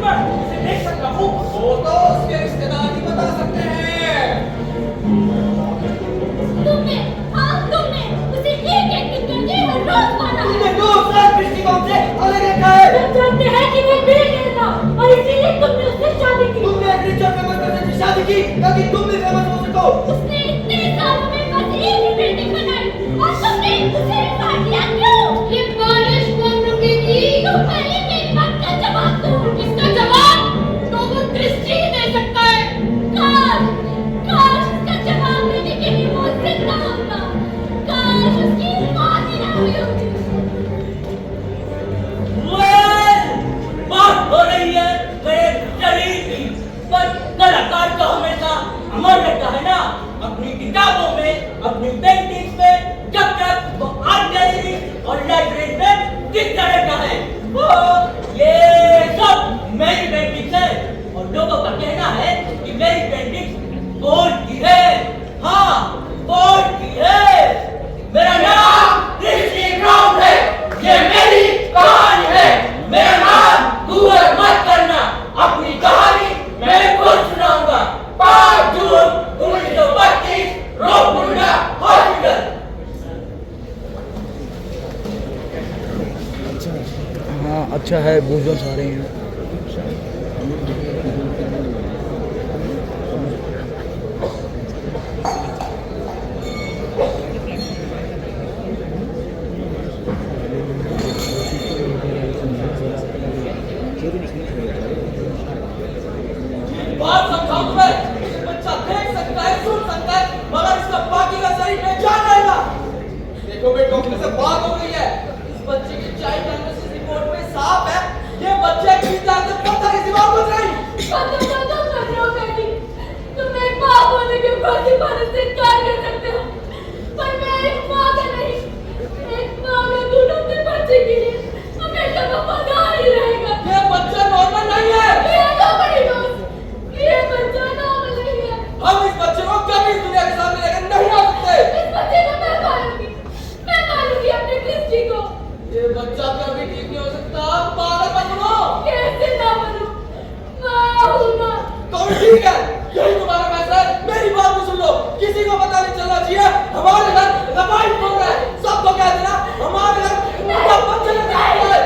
पर उसे देख सकता हूँ। वो तो उसके रिश्तेदार ही बता सकते हैं। तुमने उसे एक-एक दिन करके हर रोज मारा है। तुमने 2 साल दृष्टिकोण से अलग रखा है। तुम जानते हैं कि वो बेटे था और इसीलिए तुमने उससे शादी की। तुमने एक रिच और फेमस पर्सन से शादी की ताकि तुम भी फेमस हो सको। उसने इतने सालों में बस एक ही बिल्डिंग बनाई और तुमने उसे मार दिया क्यों? ये बारिश कब रुकेगी? तुम पहले मेरी बात का जवाब दो। इसका जवाब तो वो क्रिस्टी दे सकता है। काश इसका जवाब देने के लिए वो जिंदा होता। काश उसकी मौत ही ना हुई होती। बात हो रही है मेरे शरीर की, पर कलाकार तो हमेशा अमर रहता है ना, अपनी किताबों में, अपनी पेंटिंग्स में, जब तक वो आर्ट गैलरी और लाइब्रेरी में दिखता रहता है। ये सब मेरी पेंटिंग्स है और लोगों का कहना है कि मेरी पेंटिंग्स गोल्ड की है। हाँ, गोल्ड की है। मेरा नाम क्रिस्टी ब्राउन है। ये मेरी कहानी है। मेरा नाम गूगल मत करना। अपनी कहानी मैं खुद सुनाऊंगा। 5 जून 1932, रोमुंडा हॉस्पिटल। हाँ अच्छा है, बूझो सारे हैं। बात समझाओ तुम्हें। बच्चा देख सकता है, सुन सकता है, मगर इसका बाकी का शरीर पहचान रहेगा। देखो बेटो, जैसे बात हो गई है, इस बच्चे की चाइल्ड डायग्नोसिस रिपोर्ट में साफ है ये बच्चे की जान से पत्थर की दीवार बच रही। तुम कर रहे हो बेटी। तुम एक माँ होने के फर्जीपने से इनकार कर सकते हो, पर मैं एक माँ का नहीं, एक माँ का दूध अपने बच्चे के लिए हमेशा वफादार ही रहेगा। ये बच्चा नॉर्मल नहीं है। ये तो बड़ी दोस्त, ये बच्चा नॉर्मल नहीं है। हम इस बच्चे को कभी इस दुनिया के सामने लेकर नहीं आ सकते। इस बच्चे को मैं मारूंगी अपने क्रिस्टी को। ये बच्चा कभी ठीक नहीं हो सकता। पागल मत बनो। कैसे ना बनूं? माँ हूँ ना। तो ठीक है, यही तुम्हारा फैसला है। मेरी बात भी सुन लो। किसी को पता नहीं चलना चाहिए हमारे घर रबाई हो रहा है। सबको कह देना हमारे घर उनका बच्चा नहीं है।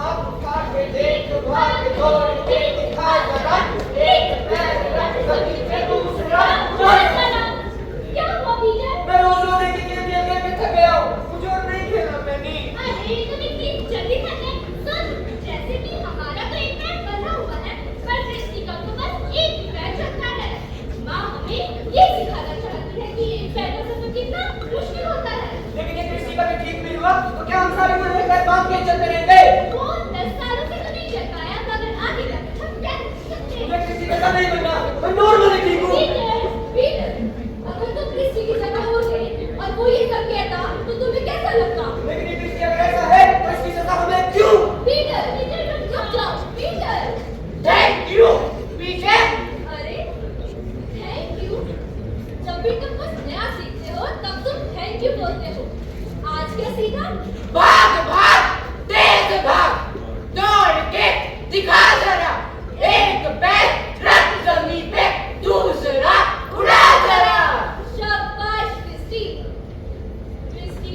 आप काट के देख भाग के छोड़ के दिखा जरा एक पैर रख गति पे दूसरा। क्या हुआ पीटर? मैं रोज रोज एक ही गेम में थक गया हूँ। मुझे और नहीं खेलना मैंने। अरे तुम इतनी जल्दी थक गए? सुन, जैसे कि हमारा तो एक पैर बंधा हुआ है, पर क्रिस्टी का तो बस एक ही पैर चलता है। माँ हमें ये सिखाना चाहती है कि एक पैर का सफर कितना मुश्किल होता है। लेकिन ये किसी का भी ठीक नहीं हुआ तो क्या हम सारी उम्र एक पैर बांध के चलते रहेंगे? वो 10 सालों से तो नहीं चल पाया, मगर आगे जाकर हम क्या कर सकते हैं? मुझे किसी का नहीं बनना। मैं नॉर्मली ठीक हूँ। पीटर, अगर तुम क्रिस्टी की जगह होते और वो ये सब कहता तो तुम्हें कैसा लगता? लेकिन ये किसी अगर ऐसा है तो इसकी सजा हमें क्यों? पीटर, रुक जाओ। पीटर, थैंक यू पीछे। अरे थैंक यू। जब भी तुम कुछ नया सीखते हो तब तुम थैंक यू बोलते हो। आज क्या सीखा? भाग भाग तेज भाग, दौड़ के दिखा जरा। एक पैर रख जमीन पे, दूसरा उड़ा जरा। शाबाश क्रिस्टी। क्रिस्टी,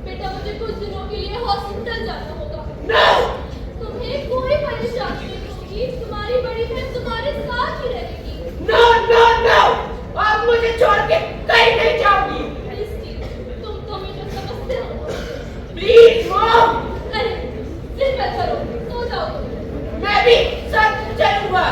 बेटा मुझे कुछ दिनों के लिए हॉस्पिटल जाना होगा। नो। तुम्हें कोई परेशानी नहीं होगी, तुम्हारी बड़ी बहन तुम्हारे साथ ही रहेगी। नो नो नो, आप मुझे छोड़ के कहीं नहीं जाओगी। क्रिस्टी, तुम तो मुझे समझते हो। Please mom. अरे जिद मत करो, सो जाओ तुम। मैं भी साथ चलूंगा।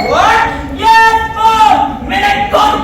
What? Yes, mom! मेरे कौन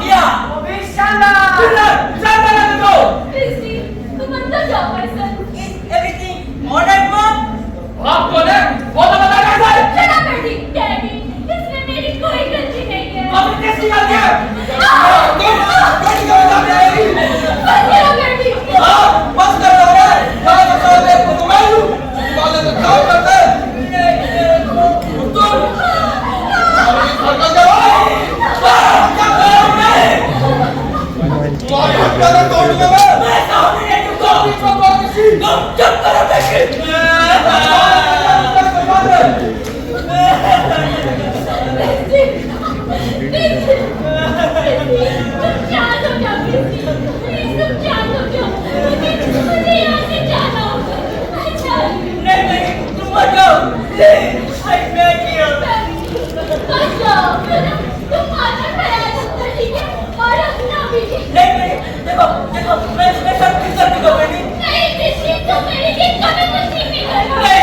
मैं इसमें सब कुछ कर दूंगा बेटी। नहीं कृष्ण, तुम मेरे लिए कभी कुछ नहीं करना। नहीं,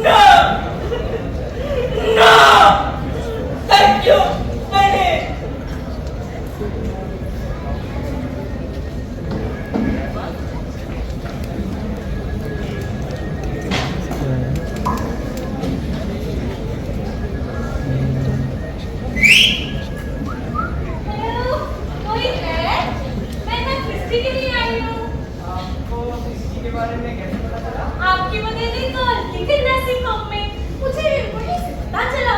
No! No! Thank you, Benny! Hello, कोई है? मैं क्रिस्टी के लिए आई हूँ। आपको किसी के बारे में कैसे पता चला? आपकी मदद ने कॉल की थी नर्सिंग होम में, मुझे वहीं से पता चला।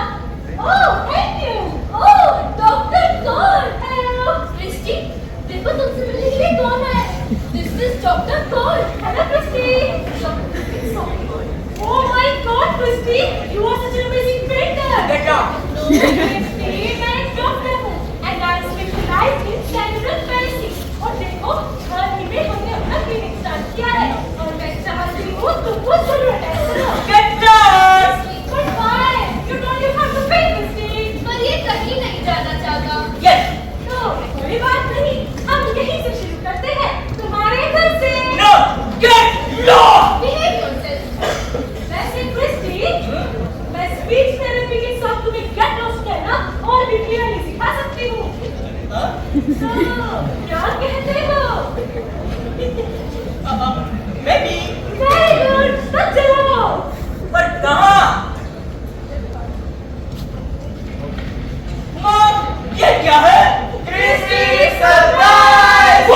Oh thank you. Oh doctor कौन? हेलो क्रिस्टी, देखो तुमसे मिलने के लिए कौन है। दिस इज डॉक्टर कौन। Hello Christy. Oh my god Christy, you are such an amazing painter. बेटा, क्रिस्टी, मैं एक डॉक्टर हूँ and I specialise in cellular palsy. और देखो हाल ही में हमने अपना क्लिनिक स्टार्ट किया है और मैं चाहती हूँ तुमको जरूर अटैच करो। get lost! But why? You don't even have to pay this fee. पर ये कहीं नहीं जाना चाहता। Yes! तो कोई बात नहीं, हम यहीं से शुरू करते हैं, तुम्हारे घर से। No! Get lost! Behave yourself. वैसे क्रिस्टी, मैं स्पीच थेरेपी के साथ तुम्हें गेट लॉस्ट कहना और भी क्लियरली सिखा सकती हूँ। Huh? तो क्या कहते हो? Maybe. Very good. तो चलो। पर कहाँ? मॉम, ये क्या है? Christy surprise!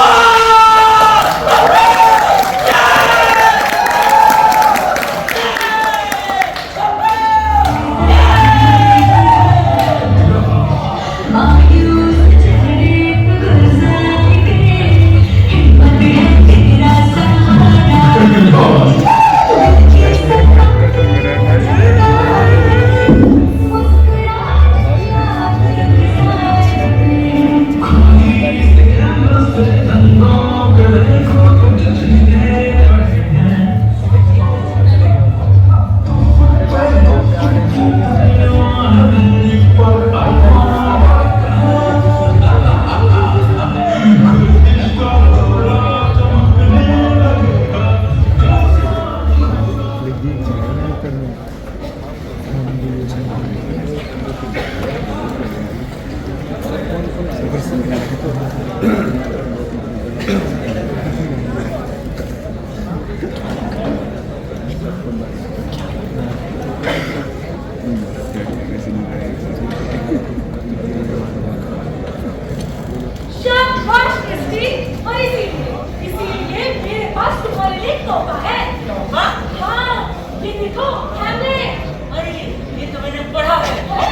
शाबाश क्रिस्टी। और इसीलिए मेरे पास तुम्हारे लिए तोहफा है। तोहफा? हाँ, ये देखो हैमलेट। अरे, ये तो मैंने पढ़ा है। है?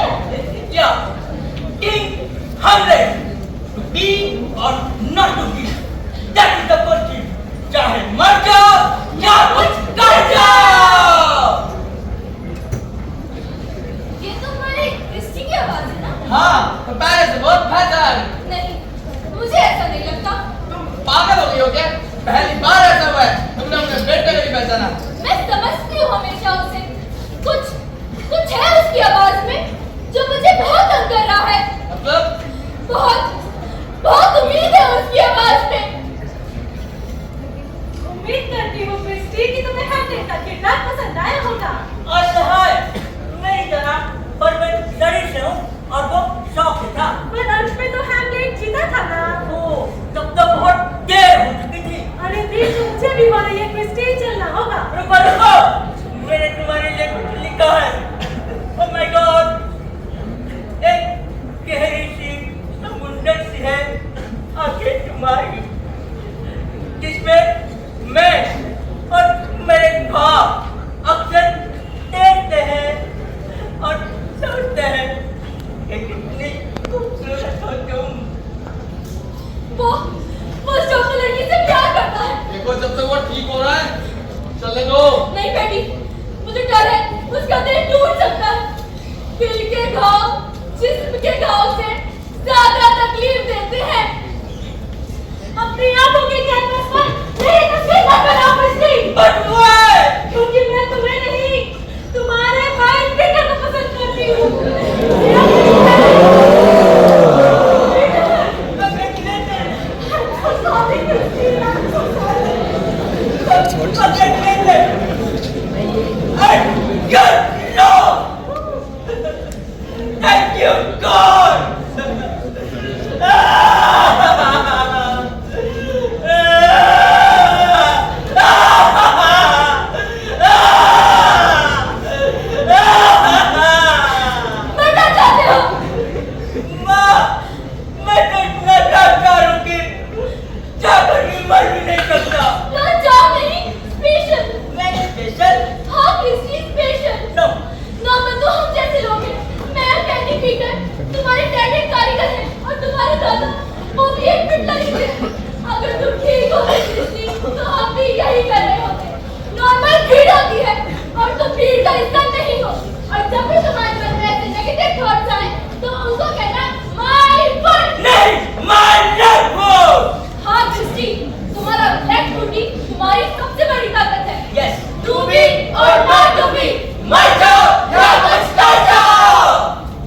क्या? King Hamlet. To be or not to be. That is the question. चाहे मर जाओ या कुछ कर जाओ। ये तुम्हारी क्रिस्टी की आवाज है ना? हाँ, तो पहले से बहुत बेहतर। नहीं, मुझे ऐसा नहीं लगता। तुम पागल हो गई हो क्या? पहली बार ऐसा हुआ है, तुमने अपने बेटे को नहीं पहचाना। मैं समझती हूँ हमेशा उसे। कुछ है उसकी आवाज में जो मुझे बहुत तंग कर रहा है। मतलब बहुत उम्मीद है उसकी आवाज में। उम्मीद करती हूँ क्रिस्टी कि तुम्हें हैमलेट का किरदार पसंद आया होगा। असहाय नहीं जाना, पर मैं शरीर से हूँ और वो शौक से था। पर अंत में तो हैमलेट जीता था ना। ओ, तब तो बहुत देर हो चुकी थी। अरे दिल मुझे भी हो रही है क्रिस्टी, चलना होगा। रुको रुको, मैंने तुम्हारे लिए कुछ लिखा है। Oh my God! एक गहरी सी समुंदर सी है आंखें तुम्हारी, जिसमें मैं और मेरे भाव अक्सर देखते हैं और सोचते हैं कि कितनी खूबसूरत हो तुम। वो उस डॉक्टर लड़की से प्यार करता है। देखो जब तक वो ठीक हो रहा है, चलने दो। नहीं बेटी, मुझे डर है उसका दिल टूट सकता है। दिल के घाव जिस्म के घाव से ज्यादा तकलीफ देते हैं। अपनी आंखों के कैनवस पर मेरी तस्वीर मत बनाओ क्रिस्टी। But why? क्योंकि मैं तुम्हें नहीं, तुम्हारे भाई बेटे को पसंद करती हूँ। एक कारीगर है और तुम्हारे दादा वो भी एक पिटलर ही थे। अगर तुम ठीक होते क्रिस्टी तो हम भी यही कर रहे होते। नॉर्मल भीड़ होती है और तुम भीड़ का हिस्सा नहीं हो। और जब भी तुम्हारे मन में ऐसे नेगेटिव थॉट्स आए तो उनको कहना माय फुट नहीं, माय लेफ्ट फुट। हाँ क्रिस्टी, तुम्हारा लेफ्ट फुट ही तुम्हारी सबसे बड़ी ताकत है। यस, टू बी और not to be, my job या माय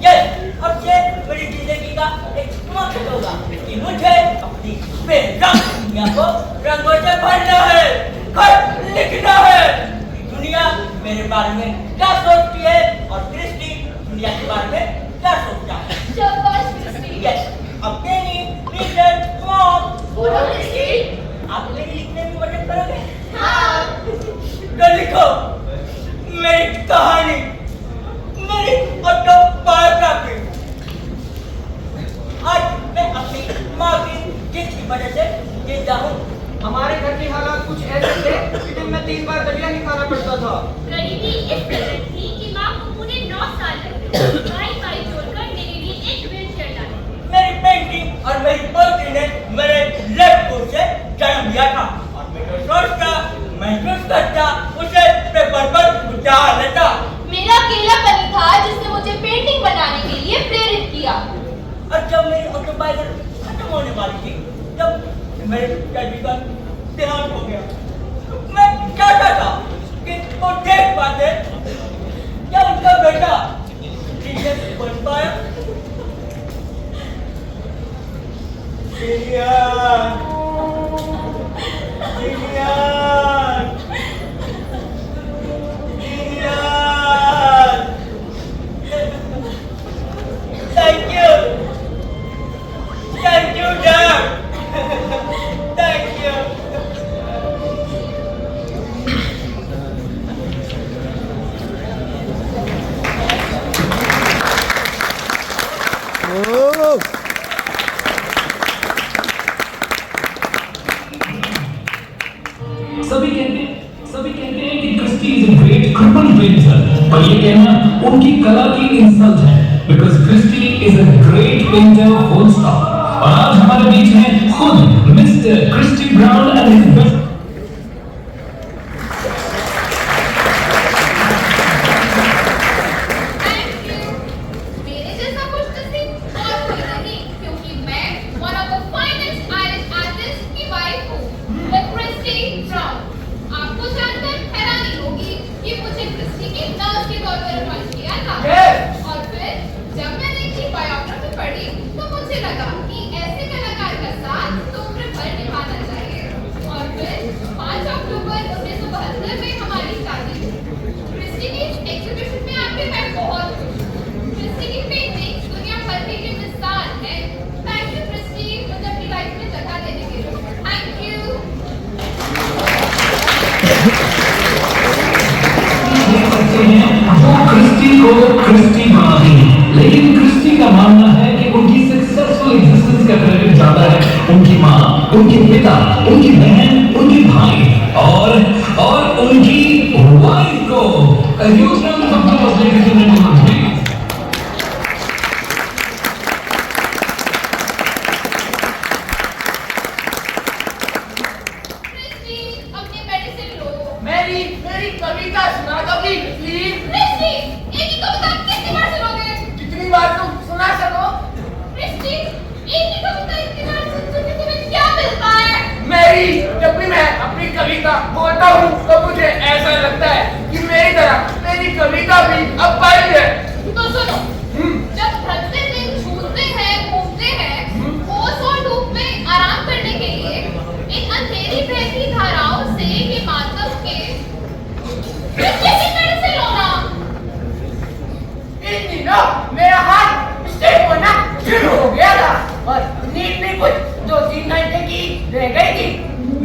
यस, और ये मेरी जिंदगी का एक मकसद होगा कि मुझे अपनी बेरंग दुनिया को रंगों से भरना है, खत लिखना है कि दुनिया मेरे बारे में क्या सोचती है और क्रिस्टी दुनिया के बारे में क्या सोचता है। शाबाश क्रिस्टी। यस, अब मेरी रीजन मॉम बोलो क्रिस्टी। आप मेरी लिखने में मदद करोगे? हाँ। तो लिखो मेरी कहानी, मेरी ऑटोबायोग्राफी। आज मैं अपनी माँ की जिद की वजह से जीता हूँ। हमारे घर के हालात कुछ ऐसे थे कि दिन में 3 बार दलिया ही खाना पड़ता था। गरीबी इस कदर थी कि माँ को पूरे 9 साल लगे भाई जोड़कर मेरे लिए एक व्हीलचेयर लाने। मेरी पेंटिंग और मेरी पोएट्री ने मेरे लेफ्ट फुट से जन्म लिया था और मैं जो सोचता, महसूस करता, उसे पेपर पर उतार लेता। मेरा अकेलापन ही था जिसने मुझे पेंटिंग बनाने के लिए प्रेरित किया। और जब मेरी ऑटोबायोग्राफी खत्म होने वाली थी, जब मेरे पिताजी का देहांत हो गया, मैं चाहता था कि वो देख पाते क्या उनका बेटा टीचर बन पाया। Thank you, Dad. Thank you. Oh! सभी कहते हैं कि Christy is a great cripple painter, पर ये कहना उनकी कला की इंसल्ट है, because Christy is a great painter full stop. और आज हमारे बीच हैं खुद mister Christy Brown and his best. मेरे जैसा खुश नसीब और कोई नहीं, क्योंकि मैं one of the finest Irish artists की वाइफ हूँ, the क्रिस्टी ब्राउन। आपको जानकर हैरानी होगी कि मुझे क्रिस्टी की नर्स के तौर पर अपॉइंट किया था। और फिर जब मैंने इनकी बायोग्राफी पढ़ी तो मुझे लगा कि ऐसे कलाकार का साथ तो उम्र भर निभाना चाहिए। और फिर 5 अक्टूबर 1972 में हमारी शादी हुई। क्रिस्टी की इस एग्जीबिशन में आके मैं बहुत खुश हूँ। क्रिस्टी की पेंटिंग दुनिया भर के लिए मिसाल है। थैंक यू क्रिस्टी, मुझे अपनी लाइफ में जगह देने के लिए। Thank you. वो क्रिस्टी को क्रिस्टी बना दी, लेकिन क्रिस्टी का मानना है कि उनकी सक्सेसफुल एग्जिस्टेंस का क्रेडिट ज्यादा है उनकी माँ, उनके पिता, उनकी बहन, उनके भाई और उनकी वाइफ को। Huge round of applause ladies and gentleman please. Christy, अपनी मेडिसिन लो। मेरी कविता सुना दोगी प्लीज? क्रिस्टी, एक ही कविता कितनी बार सुनोगे? कितनी बार तुम सुना सको? क्रिस्टी, एक ही कविता इतनी बार सुन के तुम्हें क्या मिलता है? मेरी जब भी मैं अपनी कविता बोलता हूँ तो मुझे ऐसा लगता है कि मेरी तरह मेरी कविता भी अब पाई है। तो सुनो, जब भ्रमते दिन झूलते हैं, घूमते हैं, ओस और धूप में आराम करने के लिए इन अंधेरी बहती धाराओं से हिमालय के क्रिस्टी की मेडिसिन लो ना। इन दिनों मेरा हाथ मिस्टेक होना शुरू हो गया था और नींद भी कुछ 2-3 घंटे की रह गई थी।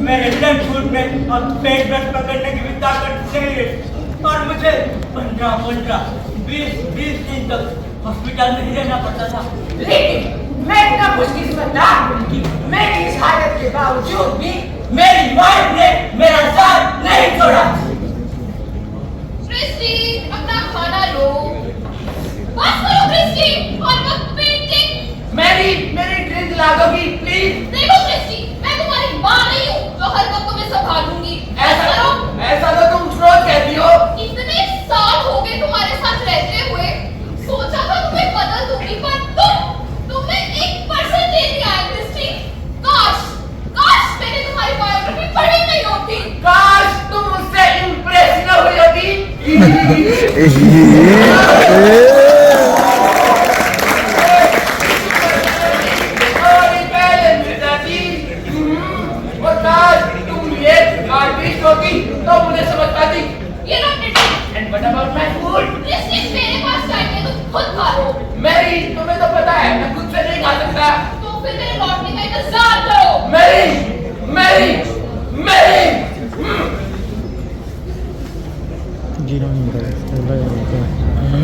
मेरे लेफ्ट फुट में अब पेट ब्रश पकड़ने की भी ताकत नहीं है और मुझे 15-20 दिन तक हॉस्पिटल में ही रहना पड़ता था। लेकिन मैं इतना खुशकिस्मत था कि मेरी इस हालत के बावजूद भी मेरी वाइफ ने मेरा साथ नहीं छोड़ा। क्रिस्टी, अपना खाना लो। बस करो क्रिस्टी, और वो पेंटिंग और पहले मिर्जाजी और आज तुम ये आर्टिस्ट होगी तो मुझे समझ पाती। ये लो टिटी। And what about my food? Prestige मेरे पास टाइम है, तुम खुद खा लो। मैरी, तुम्हें तो पता है मैं खुद से नहीं खा सकता। तो फिर मेरे लौटने का इंतजार करो। Mary, Mary, Mary. गिरा नहीं रहा है, लग रहा है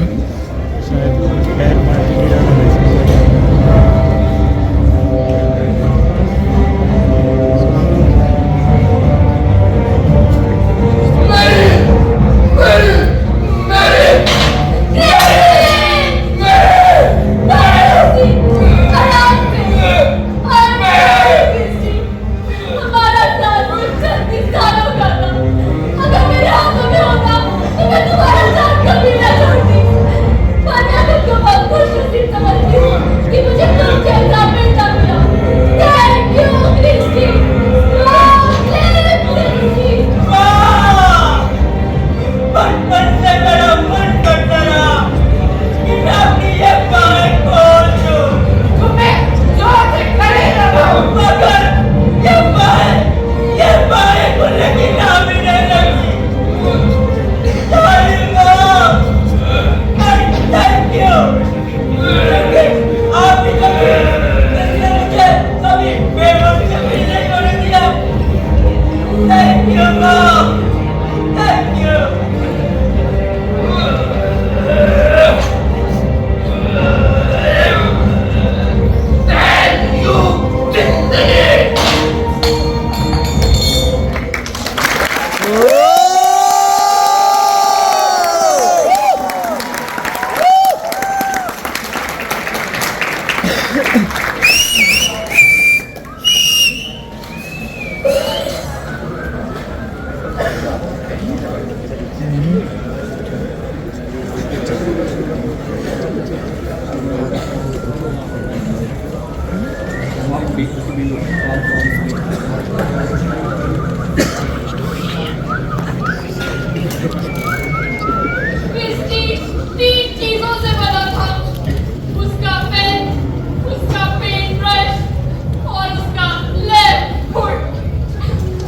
शायद पैर मार के गिरा नहीं बचपन से मेरा मन करता रहा कि मैं अपनी ये बाहें खोल दूं, तुम्हें जोर से खड़े रहो। मगर ये बाहें खुलने की नाम ही नहीं लगी। Sorry, Mom. Thank you. लेकिन आपने मुझे कभी बेवकूफ कभी नहीं होने दिया। Thank you, Mom. Thank you. Prestige 3 चीजों से बना था। उसका पेन, उसका पेंट ब्रश और उसका लेफ्ट फुट।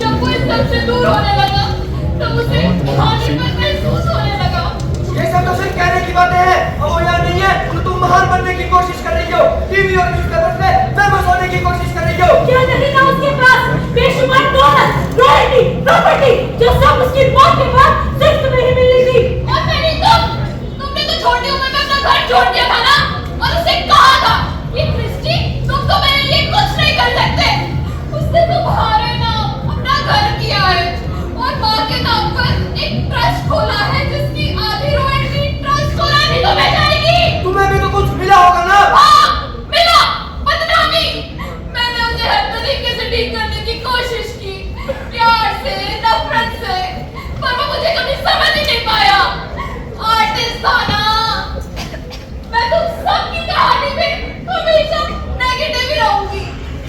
जब वो इस सब से दूर होने लगा तब उसे खाने पर महसूस होने लगा। ये सब तो सिर्फ कहने की बातें हैं। अब वो यहाँ नहीं है तो तुम महान बनने की कोशिश कर रही हो। टीवी और न्यूज़पेपर में फेमस होने की कोशिश कर रही हो। क्या नहीं था उसके पास बेशुमार दौलत, रॉयल्टी, प्रॉपर्टी जो सब उसकी मौत के बाद सिर्फ तुम्हें ही मिली थी। और मेरी तुमने तो छोटी उम्र में अपना घर छोड़ दिया था ना और उसे कहा था कि क्रिस्टी तुम तो मेरे लिए कुछ नहीं कर सकते। उसने तुम्हारे नाम अपना घर किया है और माँ के नाम पर एक ट्रस्ट खोला है जिसकी आधी रॉयल्टी ट्रस्ट को रानी को मिल जाएगी। तुम्हें भी तो कुछ मिला होगा ना। हाँ, मिला बदनामी। मैंने उसे हर तरीके से ठीक करने की कोशिश की, प्यार से, नफरत से, पर वो मुझे कभी समझ ही नहीं पाया। आर्टिस्ट था ना। मैं तुम सबकी कहानी में हमेशा नेगेटिव ही रहूंगी,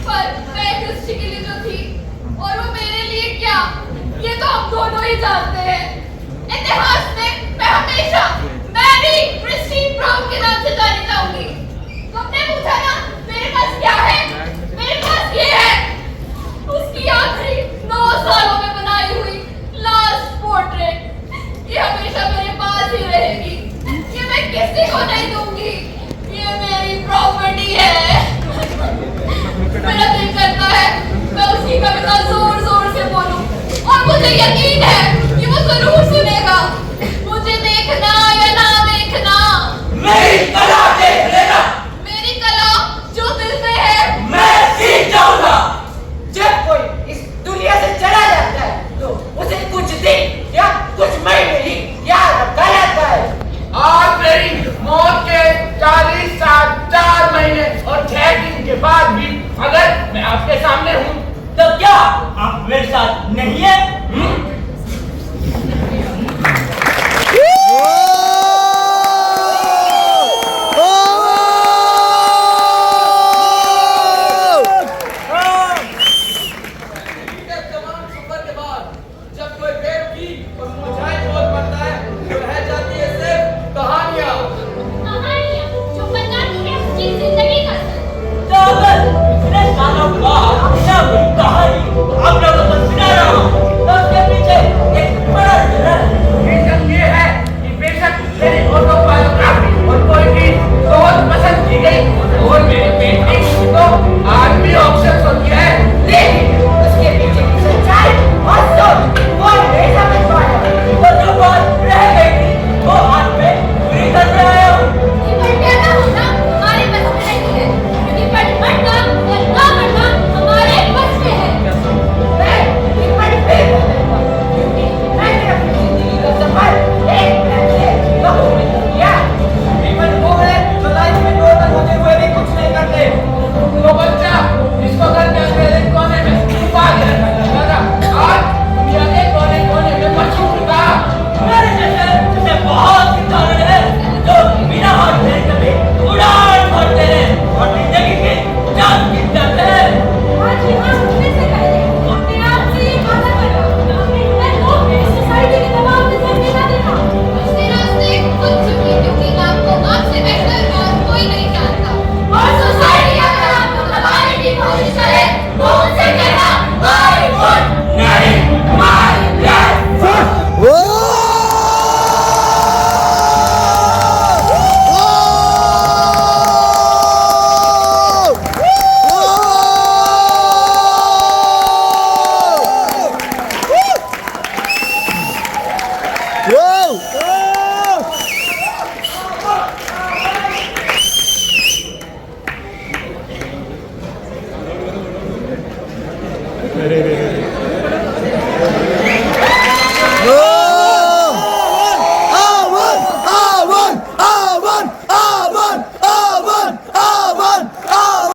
पर मैं क्रिस्टी के लिए जो थी और वो मेरे लिए क्या, ये तो हम दोनों ही जानते हैं। इतिहास में मैं हमेशा मैरी क्रिस्टी ब्राउन के नाम से जानी जाऊंगी। तुमने पूछा ना मेरे पास क्या है? मेरे पास ये है, उसकी आखिरी 9 सालों में बनाई हुई लास्ट पोर्ट्रेट। ये हमेशा मेरे पास ही रहेगी। ये मैं किसी को नहीं दूंगी। ये मेरी प्रॉपर्टी है। मेरा दिल करता है मैं उसकी कविता जोर जोर से बोलूं और मुझे यकीन है कि वो जरूर सुनेगा। मुझे देखना या ना देखना, मेरी कला देख लेना। मेरी कला जो दिल में है मैं सीख जाऊंगा। जब कोई इस दुनिया से चला जाता है तो उसे कुछ दिन या कुछ महीने ही याद रखा जाता है। आज मेरी मौत के 40 साल 4 महीने और 6 दिन के बाद भी अगर मैं आपके सामने हूँ तो क्या आप मेरे साथ नहीं है? तमाम सफर के बाद जब कोई बेवकी और मुरझाई मौत मरता है तो रह जाती है सिर्फ और मेरी पेंटिंग तो आज भी ऑप्शन होती है, लेकिन उसके पीछे की सच्चाई और सोच वो नहीं समझ पाया। वो जो बात रह गई थी वो आज मैं पूरी कर रहा हूँ। ये पर पैदा होना हमारे बस में नहीं है, क्योंकि पढ़ना या ना पढ़ना हमारे बस में है। मैं ये पढ़ पे बोलूंगा, क्योंकि मैंने अपनी जिंदगी का सफर एक मिनट से बहु में कर दिया। जीवन वो है जो लाइफ में टोटल होते हुए भी कुछ नहीं करते। तो बच्चा इसको घर के अंदर एक कोने में छुपा के रखा जाता था, आज दुनिया के कोने कोने में मशहूर था। मेरे जैसे बहुत से उदाहरण हैं जो बिना हाथ धरे कभी उड़ान भरते हैं और जिंदगी के चांद जीत जाते हैं। आज यहाँ उठने से पहले अपने आप से ये वादा करना कि मैं लोग इस सोसाइटी के दबाव में सहने ना देना। उसने रास्ते खुद चुने, क्योंकि आपको आपसे बेहतर और कोई नहीं जानता। और सोसाइटी अगर आपको दबाने की कोशिश करे तो उनसे कहना आई वुड नहीं, माय ब्लड। अरे रे